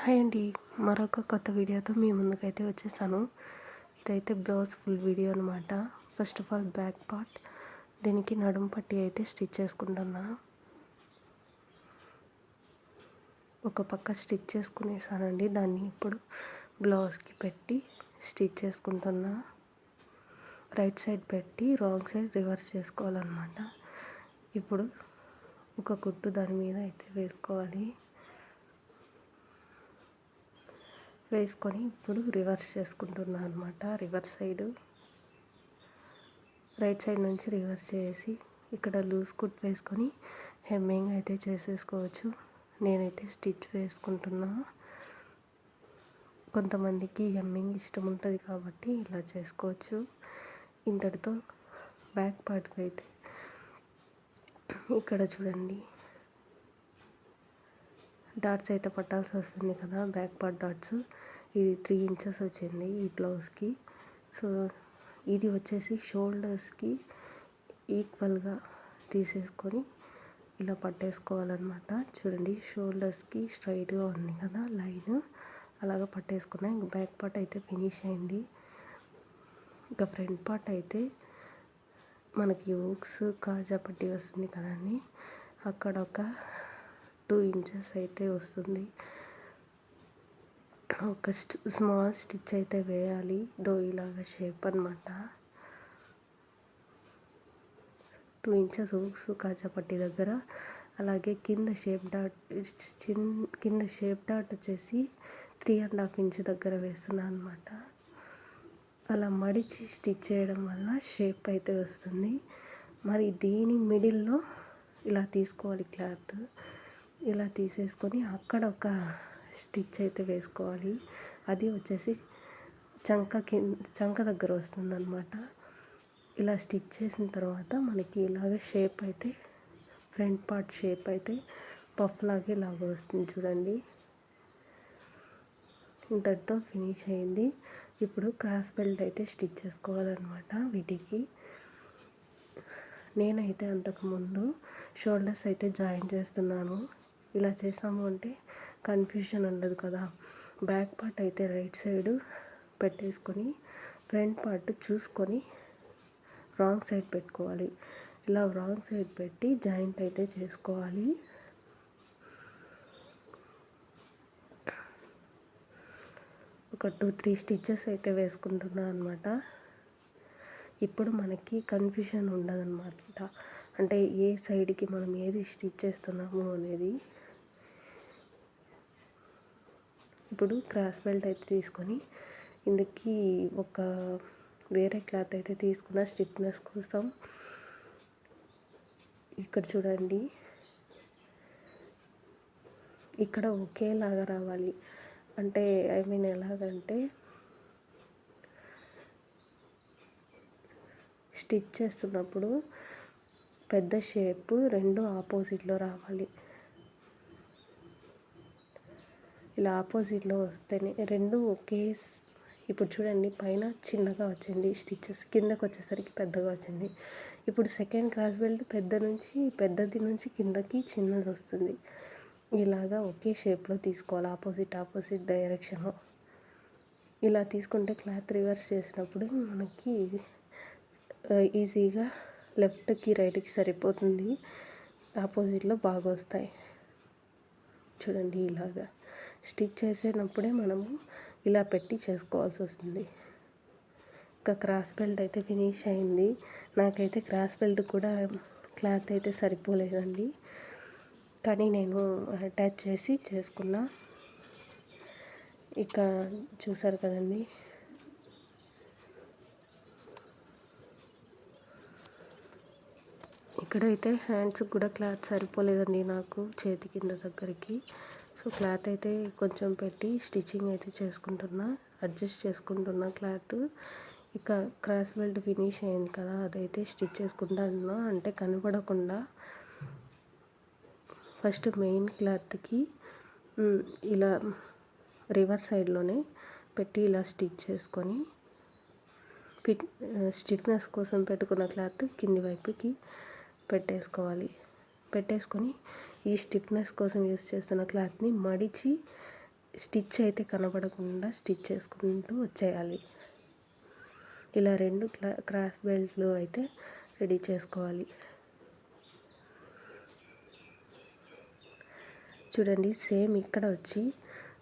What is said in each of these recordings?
Hi అండి. మరొక కొత్త వీడియోతో మీ ముందుకైతే వచ్చేసాను. ఇదైతే బ్లౌజ్ ఫుల్ వీడియో అనమాట. First of all back part, దీనికి నడుము పట్టి అయితే స్టిచ్ చేసుకుంటున్నా. ఒక పక్క స్టిచ్ చేసుకునేసానండి. దాన్ని ఇప్పుడు బ్లౌజ్కి పెట్టి స్టిచ్ చేసుకుంటున్నా. రైట్ సైడ్ పెట్టి రాంగ్ సైడ్ రివర్స్ చేసుకోవాలన్నమాట. ఇప్పుడు ఒక కుట్టు దాని మీద అయితే వేసుకొని ఇప్పుడు రివర్స్ చేసుకుంటున్నాను అనమాట. రివర్స్ సైడ్ రైట్ సైడ్ నుంచి రివర్స్ చేసి ఇక్కడ లూజ్ కుట్ వేసుకొని హెమ్మింగ్ అయితే చేసేసుకోవచ్చు. నేనైతే స్టిచ్ వేసుకుంటున్నా. కొంతమందికి హెమ్మింగ్ ఇష్టం ఉంటుంది కాబట్టి ఇలా చేసుకోవచ్చు. ఇంతటితో బ్యాక్ పార్ట్కి అయితే ఇక్కడ చూడండి డాట్స్ అయితే పట్టాల్సి వస్తుంది కదా, బ్యాక్ పార్ట్ డాట్స్. ఇది 3 ఇంచెస్ వచ్చింది ఈ బ్లౌజ్కి. సో ఇది వచ్చేసి షోల్డర్స్కి ఈక్వల్గా తీసేసుకొని ఇలా పట్టేసుకోవాలన్నమాట. చూడండి షోల్డర్స్కి స్ట్రైట్గా ఉంది కదా లైన్, అలాగ పట్టేసుకున్నా. ఇంక బ్యాక్ పార్ట్ అయితే ఫినిష్ అయింది. ఇంకా ఫ్రంట్ పార్ట్ అయితే మనకి హుక్స్ కాజా పట్టి వస్తుంది కదండి, అక్కడ ఒక 2 ఇంచెస్ అయితే వస్తుంది. ఒక స్మాల్ స్టిచ్ అయితే వేయాలి, ఇలాగా షేప్ అనమాట. 2 ఇంచెస్ హుక్స్ కాజా పట్టి దగ్గర. అలాగే కింద షేప్ డాట్ వచ్చేసి 3.5 ఇంచ్ దగ్గర వేస్తున్నాను అనమాట. అలా మడిచి స్టిచ్ చేయడం వల్ల షేప్ అయితే వస్తుంది. మరి దీని మిడిల్లో ఇలా తీసుకోవాలి క్లాత్. ఇలా తీసేసుకొని అక్కడ ఒక స్టిచ్ అయితే వేసుకోవాలి. అది వచ్చేసి చంక దగ్గర వస్తుంది అనమాట. ఇలా స్టిచ్ చేసిన తర్వాత మనకి ఇలాగ షేప్ అయితే ఫ్రంట్ పార్ట్ షేప్ అయితే పఫ్ లాగా ఇలాగ వస్తుంది చూడండి. ఇంతటితో ఫినిష్ అయింది. ఇప్పుడు క్రాస్ బెల్ట్ అయితే స్టిచ్ చేసుకోవాలన్నమాట. వీటికి నేనైతే అంతకుముందు షోల్డర్స్ అయితే జాయిన్ చేస్తున్నాను. ఇలా చేసాము అంటే కన్ఫ్యూజన్ ఉండదు కదా. బ్యాక్ పార్ట్ అయితే రైట్ సైడ్ పెట్టేసుకొని ఫ్రంట్ పార్ట్ చూసుకొని రాంగ్ సైడ్ పెట్టుకోవాలి. ఇలా రాంగ్ సైడ్ పెట్టి జాయింట్ అయితే చేసుకోవాలి. ఒక 2-3 స్టిచెస్ అయితే వేసుకుంటున్నాను అనమాట. ఇప్పుడు మనకి కన్ఫ్యూజన్ ఉండదన్నమాట. అంటే ఏ సైడ్కి మనం ఏది స్టిచ్ చేస్తున్నాము అనేది. ఇప్పుడు క్రాస్ బెల్ట్ అయితే తీసుకొని ఇందుకి ఒక వేరే క్లాత్ అయితే తీసుకున్న స్టిఫ్నెస్ కోసం. ఇక్కడ చూడండి, ఇక్కడ ఒకేలాగా రావాలి. అంటే ఎలాగంటే స్టిచ్ చేస్తున్నప్పుడు పెద్ద షేప్ 2 ఆపోజిట్లో రావాలి. ఇలా ఆపోజిట్లో వస్తేనే 2 ఒకే. ఇప్పుడు చూడండి పైన చిన్నగా వచ్చింది స్టిచెస్, కిందకు వచ్చేసరికి పెద్దగా వచ్చింది. ఇప్పుడు సెకండ్ క్రాస్ బెల్ట్ పెద్దది నుంచి కిందకి చిన్నది వస్తుంది. ఇలాగా ఒకే షేప్లో తీసుకోవాలి, ఆపోజిట్ డైరెక్షన్లో. ఇలా తీసుకుంటే క్లాత్ రివర్స్ చేసినప్పుడు మనకి ఈజీగా లెఫ్ట్కి రైట్కి సరిపోతుంది. ఆపోజిట్లో బాగా వస్తాయి చూడండి. ఇలాగా స్టిచ్ చేసేటప్పుడే మనము ఇలా పెట్టి చేసుకోవాల్సి వస్తుంది. ఇంకా క్రాస్ బెల్ట్ అయితే ఫినిష్ అయింది. నాకైతే క్రాస్ బెల్ట్ కూడా క్లాత్ అయితే సరిపోలేదండి, కానీ నేను అటాచ్ చేసి చేసుకున్నా. ఇక చూసారు కదండి, ఇక్కడైతే హ్యాండ్స్ కూడా క్లాత్ సరిపోలేదండి నాకు, చేతి కింద దగ్గరికి. సో క్లాత్ అయితే కొంచెం పెట్టి స్టిచ్చింగ్ అయితే అడ్జస్ట్ చేసుకుంటున్నా క్లాత్. ఇక క్రాస్ బెల్ట్ ఫినిష్ అయింది కదా, అదైతే స్టిచ్ చేసుకుంటున్నా. అంటే కనపడకుండా ఫస్ట్ మెయిన్ క్లాత్కి ఇలా రివర్స్ సైడ్లోనే పెట్టి ఇలా స్టిచ్ చేసుకొని స్టిఫ్నెస్ కోసం పెట్టుకున్న క్లాత్ కింది వైపుకి పెట్టేసుకొని ఈ స్టిఫ్నెస్ కోసం యూస్ చేస్తున్న క్లాత్ని మడిచి స్టిచ్ అయితే కనబడకుండా స్టిచ్ చేసుకుంటూ వచ్చేయాలి. ఇలా 2 క్రాస్ బెల్ట్లు అయితే రెడీ చేసుకోవాలి. చూడండి, సేమ్ ఇక్కడ వచ్చి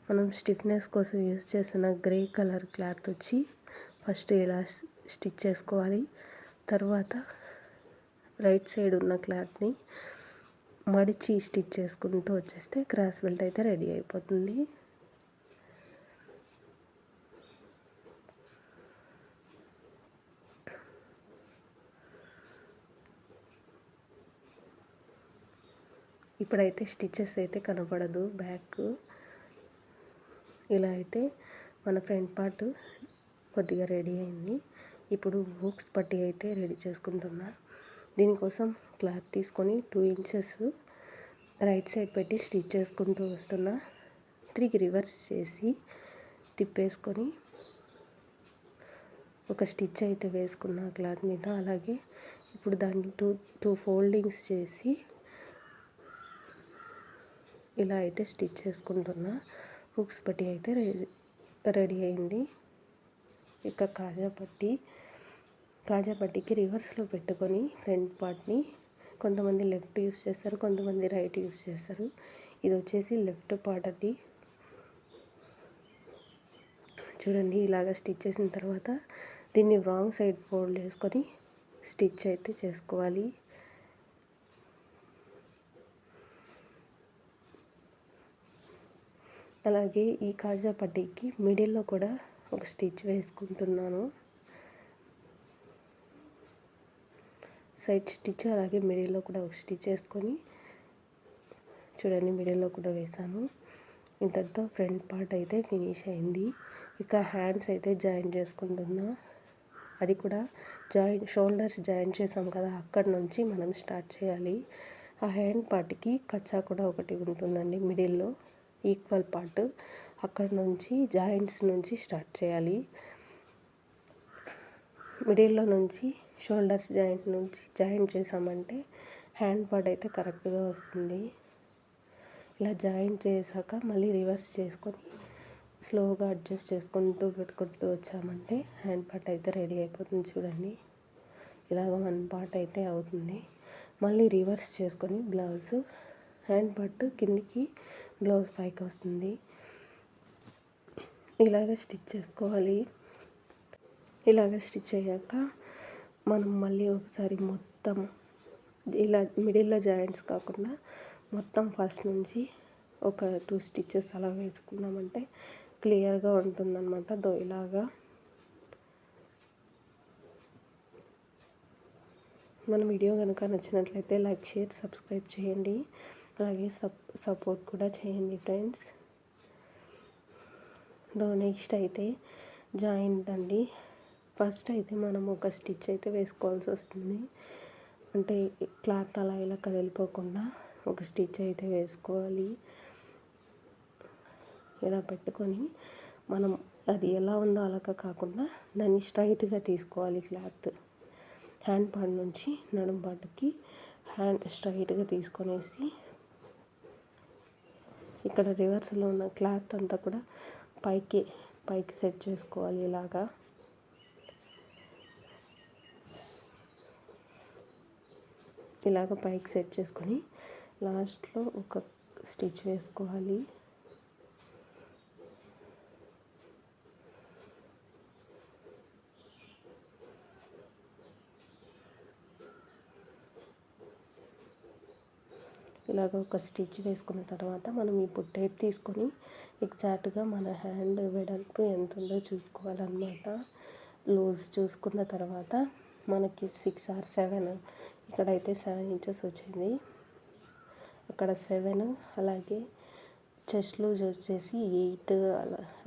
మనం స్టిఫ్నెస్ కోసం యూజ్ చేసిన గ్రే కలర్ క్లాత్ వచ్చి ఫస్ట్ ఇలా స్టిచ్ చేసుకోవాలి. తర్వాత రైట్ సైడ్ ఉన్న క్లాత్ని మడిచి స్టిచ్ చేసుకుంటూ వచ్చేస్తే క్రాస్ బెల్ట్ అయితే రెడీ అయిపోతుంది. ఇప్పుడైతే స్టిచెస్ అయితే కనపడదు బ్యాక్. ఇలా అయితే మన ఫ్రంట్ పార్ట్ కొద్దిగా రెడీ అయింది. ఇప్పుడు హుక్స్ పట్టీ అయితే రెడీ చేసుకుంటున్నా. దీనికోసం క్లాత్ తీసుకొని 2 ఇంచెస్ రైట్ సైడ్ పెట్టి స్టిచ్ చేసుకుంటూ వస్తున్నా. 3కి రివర్స్ చేసి తిప్పేసుకొని ఒక స్టిచ్ అయితే వేసుకున్నా క్లాత్ మీద. అలాగే ఇప్పుడు దాన్ని టూ ఫోల్డింగ్స్ చేసి ఇలా అయితే స్టిచ్ చేసుకుంటున్నా. హుక్స్ పట్టీ అయితే రెడీ అయింది. ఇక కాజా పట్టీకి రివర్స్లో పెట్టుకొని ఫ్రంట్ పార్ట్ని కొంతమంది లెఫ్ట్ యూస్ చేస్తారు, కొంతమంది రైట్ యూస్ చేస్తారు. ఇది వచ్చేసి లెఫ్ట్ పార్ట్ అది. చూడండి, ఇలాగ స్టిచ్ చేసిన తర్వాత దీన్ని రాంగ్ సైడ్ ఫోల్డ్ చేసుకొని స్టిచ్ అయితే చేసుకోవాలి. అలాగే ఈ కాజా పట్టీకి మిడిల్లో కూడా ఒక స్టిచ్ వేసుకుంటున్నాను. సైడ్ స్టిచ్ అలాగే మిడిల్లో కూడా ఒక స్టిచ్ వేసుకొని చూడండి, మిడిల్లో కూడా వేసాను. ఇంతటితో ఫ్రంట్ పార్ట్ అయితే ఫినిష్ అయింది. ఇక హ్యాండ్స్ అయితే జాయిన్ చేసుకుంటున్నా. అది కూడా షోల్డర్స్ జాయిన్ చేసాం కదా, అక్కడ నుంచి మనం స్టార్ట్ చేయాలి. ఆ హ్యాండ్ పార్ట్కి కచ్చా కూడా ఒకటి ఉంటుందండి మిడిల్లో, ఈక్వల్ పార్ట్. అక్కడ నుంచి జాయింట్స్ నుంచి స్టార్ట్ చేయాలి. మిడిల్లో నుంచి షోల్డర్స్ జాయింట్ చేసామంటే హ్యాండ్ పార్ట్ అయితే కరెక్ట్గా వస్తుంది. ఇలా జాయింట్ చేశాక మళ్ళీ రివర్స్ చేసుకొని స్లోగా అడ్జస్ట్ చేసుకుంటూ పెట్టుకుంటూ వచ్చామంటే హ్యాండ్ పార్ట్ అయితే రెడీ అయిపోతుంది. చూడండి, ఇలాగ 1 పార్ట్ అయితే అవుతుంది. మళ్ళీ రివర్స్ చేసుకొని బ్లౌజ్ హ్యాండ్ పార్ట్ కిందికి, బ్లౌజ్ పైకి వస్తుంది. ఇలాగ స్టిచ్ చేసుకోవాలి. ఇలాగ స్టిచ్ అయ్యాక మనం మళ్ళీ ఒకసారి మొత్తం ఇలా మిడిల్లో జాయింట్స్ కాకుండా మొత్తం ఫస్ట్ నుంచి ఒక 2 స్టిచెస్ అలా వేసుకున్నామంటే క్లియర్గా ఉంటుందన్నమాట. ఇలాగా మన వీడియో కనుక నచ్చినట్లయితే లైక్, షేర్, సబ్స్క్రైబ్ చేయండి. అలాగే సపోర్ట్ కూడా చేయండి ఫ్రెండ్స్. నెక్స్ట్ అయితే జాయింట్ అండి. ఫస్ట్ అయితే మనం ఒక స్టిచ్ అయితే వేసుకోవాల్సి వస్తుంది. అంటే క్లాత్ అలా ఇలా కదిలిపోకుండా ఒక స్టిచ్ అయితే వేసుకోవాలి. ఇలా పెట్టుకొని మనం అది ఎలా ఉందో అలాగా కాకుండా దాన్ని స్ట్రైట్గా తీసుకోవాలి. క్లాత్ హ్యాండ్ పార్ట్ నుంచి నడుం పార్ట్కి స్ట్రైట్గా తీసుకొనేసి ఇక్కడ రివర్స్లో ఉన్న క్లాత్ అంతా కూడా పైకి సెట్ చేసుకోవాలి. ఇలాగ పైకి సెట్ చేసుకొని లాస్ట్లో ఒక స్టిచ్ వేసుకోవాలి. ఇలాగ ఒక స్టిచ్ వేసుకున్న తర్వాత మనం ఇప్పుడు టేప్ తీసుకొని ఎగ్జాక్ట్గా మన హ్యాండ్ వెడల్పు ఎంత ఉందో చూసుకోవాలన్నమాట. లూజ్ చూసుకున్న తర్వాత మనకి 6 or 7, ఇక్కడైతే 7 ఇంచెస్ వచ్చింది, అక్కడ 7. అలాగే చెస్ట్ లూజ్ వచ్చేసి 8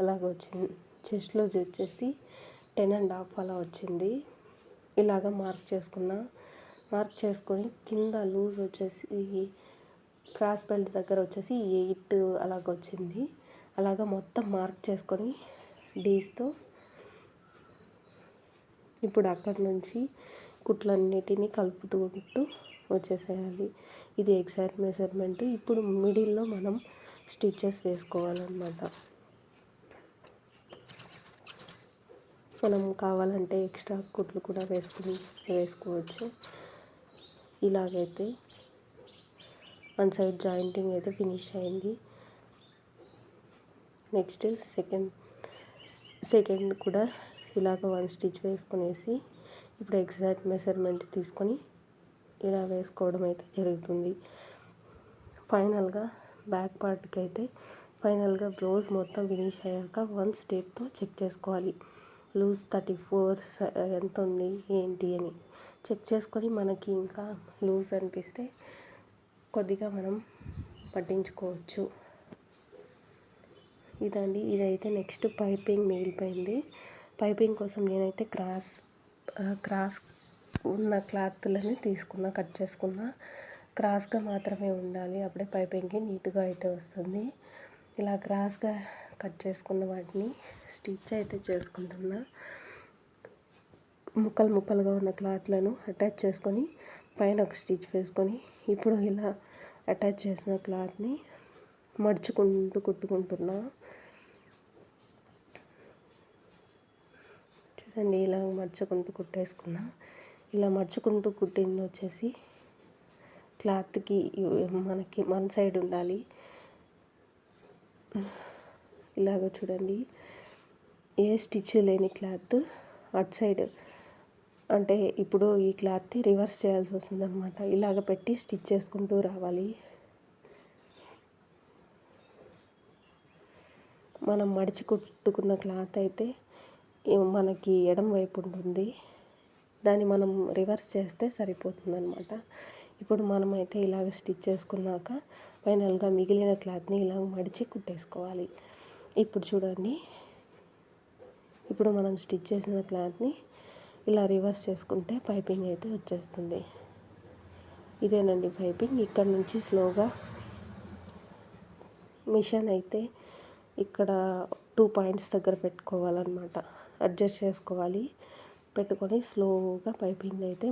అలాగ వచ్చింది. చెస్ట్ లూజ్ వచ్చేసి 10.5 అలా వచ్చింది. ఇలాగ మార్క్ చేసుకొని కింద లూజ్ వచ్చేసి క్రాస్ బెల్ట్ దగ్గర వచ్చేసి 8 అలాగ వచ్చింది. అలాగ మొత్తం మార్క్ చేసుకొని డీస్తో ఇప్పుడు అక్కడి నుంచి కుట్లన్నిటినీ కలుపుతూ వచ్చేసేయాలి. ఇది ఎగ్జాక్ట్ మెజర్మెంట్. ఇప్పుడు మిడిల్లో మనం స్టిచెస్ వేసుకోవాలన్నమాట. మనం కావాలంటే ఎక్స్ట్రా కుట్లు కూడా వేసుకోవచ్చు. ఇలాగైతే వన్ సైడ్ జాయింటింగ్ అయితే ఫినిష్ అయింది. నెక్స్ట్ సెకండ్ కూడా ఇలాగ 1 స్టిచ్ వేసుకునేసి ఇప్పుడు ఎగ్జాక్ట్ మెజర్మెంట్ తీసుకొని ఇలా వేసుకోవడం అయితే జరుగుతుంది. ఫైనల్గా బ్యాక్ పార్ట్కి అయితే ఫైనల్గా బ్లౌజ్ మొత్తం ఫినిష్ అయ్యాక 1 టేప్తో చెక్ చేసుకోవాలి. లూజ్ 34 ఎంత ఉంది ఏంటి అని చెక్ చేసుకొని మనకి ఇంకా లూజ్ అనిపిస్తే కొద్దిగా మనం పట్టించుకోవచ్చు. ఇదండి, ఇదైతే నెక్స్ట్ పైపింగ్ మిగిలిపోయింది. పైపింగ్ కోసం నేనైతే క్రాస్ ఉన్న క్లాత్లని కట్ చేసుకున్నా. క్రాస్గా మాత్రమే ఉండాలి, అప్పుడే పైపింగ్కి నీట్గా అయితే వస్తుంది. ఇలా క్రాస్గా కట్ చేసుకున్న వాటిని స్టిచ్ అయితే చేసుకుంటున్నా. ముక్కలుగా ఉన్న క్లాత్లను అటాచ్ చేసుకొని పైన ఒక స్టిచ్ వేసుకొని ఇప్పుడు ఇలా అటాచ్ చేసిన క్లాత్ని మడుచుకుంటూ కుట్టుకుంటున్నా. చూడండి, ఇలా మడుచుకుంటూ కుట్టేసుకున్నా. ఇలా మడుచుకుంటూ కుట్టింది వచ్చేసి క్లాత్కి మనకి మన సైడ్ ఉండాలి. ఇలాగ చూడండి, ఏ స్టిచ్ లేని క్లాత్ అటు సైడ్, అంటే ఇప్పుడు ఈ క్లాత్ని రివర్స్ చేయాల్సి వస్తుంది అనమాట. ఇలాగ పెట్టి స్టిచ్ చేసుకుంటూ రావాలి. మనం మడిచి కుట్టుకున్న క్లాత్ అయితే మనకి ఎడమ వైపు ఉంటుంది, దాన్ని మనం రివర్స్ చేస్తే సరిపోతుంది అనమాట. ఇప్పుడు మనమైతే ఇలాగ స్టిచ్ చేసుకున్నాక ఫైనల్గా మిగిలిన క్లాత్ని ఇలా మడిచి కుట్టేసుకోవాలి. ఇప్పుడు చూడండి, ఇప్పుడు మనం స్టిచ్ చేసిన క్లాత్ని ఇలా రివర్స్ చేసుకుంటే పైపింగ్ అయితే వచ్చేస్తుంది. ఇదేనండి పైపింగ్. ఇక్కడ నుంచి స్లోగా మిషన్ అయితే ఇక్కడ 2 పాయింట్స్ దగ్గర పెట్టుకోవాలన్నమాట. అడ్జస్ట్ చేసుకోవాలి. పెట్టుకొని స్లోగా పైపింగ్ అయితే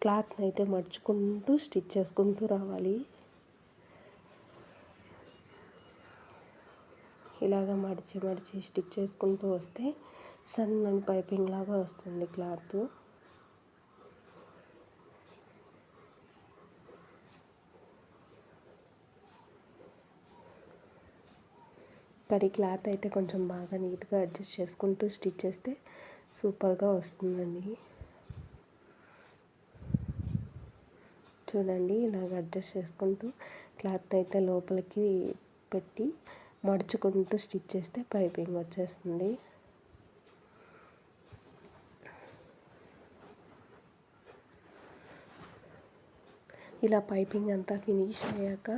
క్లాత్ని అయితే మడుచుకుంటూ స్టిచ్ చేసుకుంటూ రావాలి. ఇలాగ మడిచి స్టిచ్ చేసుకుంటూ వస్తే సన్నని పైపింగ్ లాగా వస్తుంది క్లాత్. కానీ క్లాత్ అయితే కొంచెం బాగా నీట్గా అడ్జస్ట్ చేసుకుంటూ స్టిచ్ చేస్తే సూపర్గా వస్తుందండి. చూడండి, ఇలాగ అడ్జస్ట్ చేసుకుంటూ క్లాత్ అయితే లోపలికి పెట్టి మడుచుకుంటూ స్టిచ్ చేస్తే పైపింగ్ వచ్చేస్తుంది. ఇలా పైపింగ్ అంతా ఫినిష్ అయ్యాక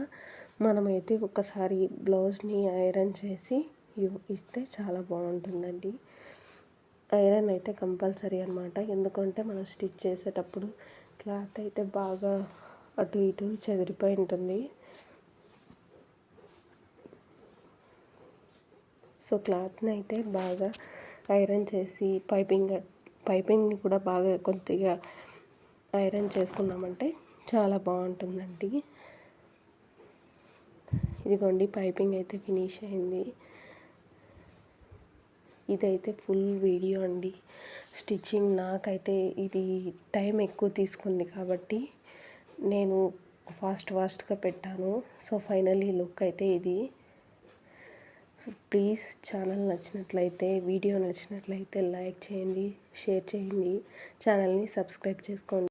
మనమైతే ఒకసారి బ్లౌజ్ని ఐరన్ చేసి ఇస్తే చాలా బాగుంటుందండి. ఐరన్ అయితే కంపల్సరీ అనమాట. ఎందుకంటే మనం స్టిచ్ చేసేటప్పుడు క్లాత్ అయితే బాగా అటు ఇటు చెదిరిపోయి ఉంటుంది. సో క్లాత్ని అయితే బాగా ఐరన్ చేసి పైపింగ్ని కూడా బాగా కొద్దిగా ఐరన్ చేసుకున్నామంటే చాలా బాగుంటుందండి. ఇదిగోండి, పైపింగ్ అయితే ఫినిష్ అయింది. ఇదైతే ఫుల్ వీడియో అండి. స్టిచ్చింగ్ నాకైతే ఇది టైం ఎక్కువ తీసుకుంది కాబట్టి నేను ఫాస్ట్గా పెట్టాను. సో ఫైనల్లీ లుక్ అయితే ఇది. సో ప్లీజ్ వీడియో నచ్చినట్లయితే లైక్ చేయండి, షేర్ చేయండి, ఛానల్ని సబ్స్క్రైబ్ చేసుకోండి.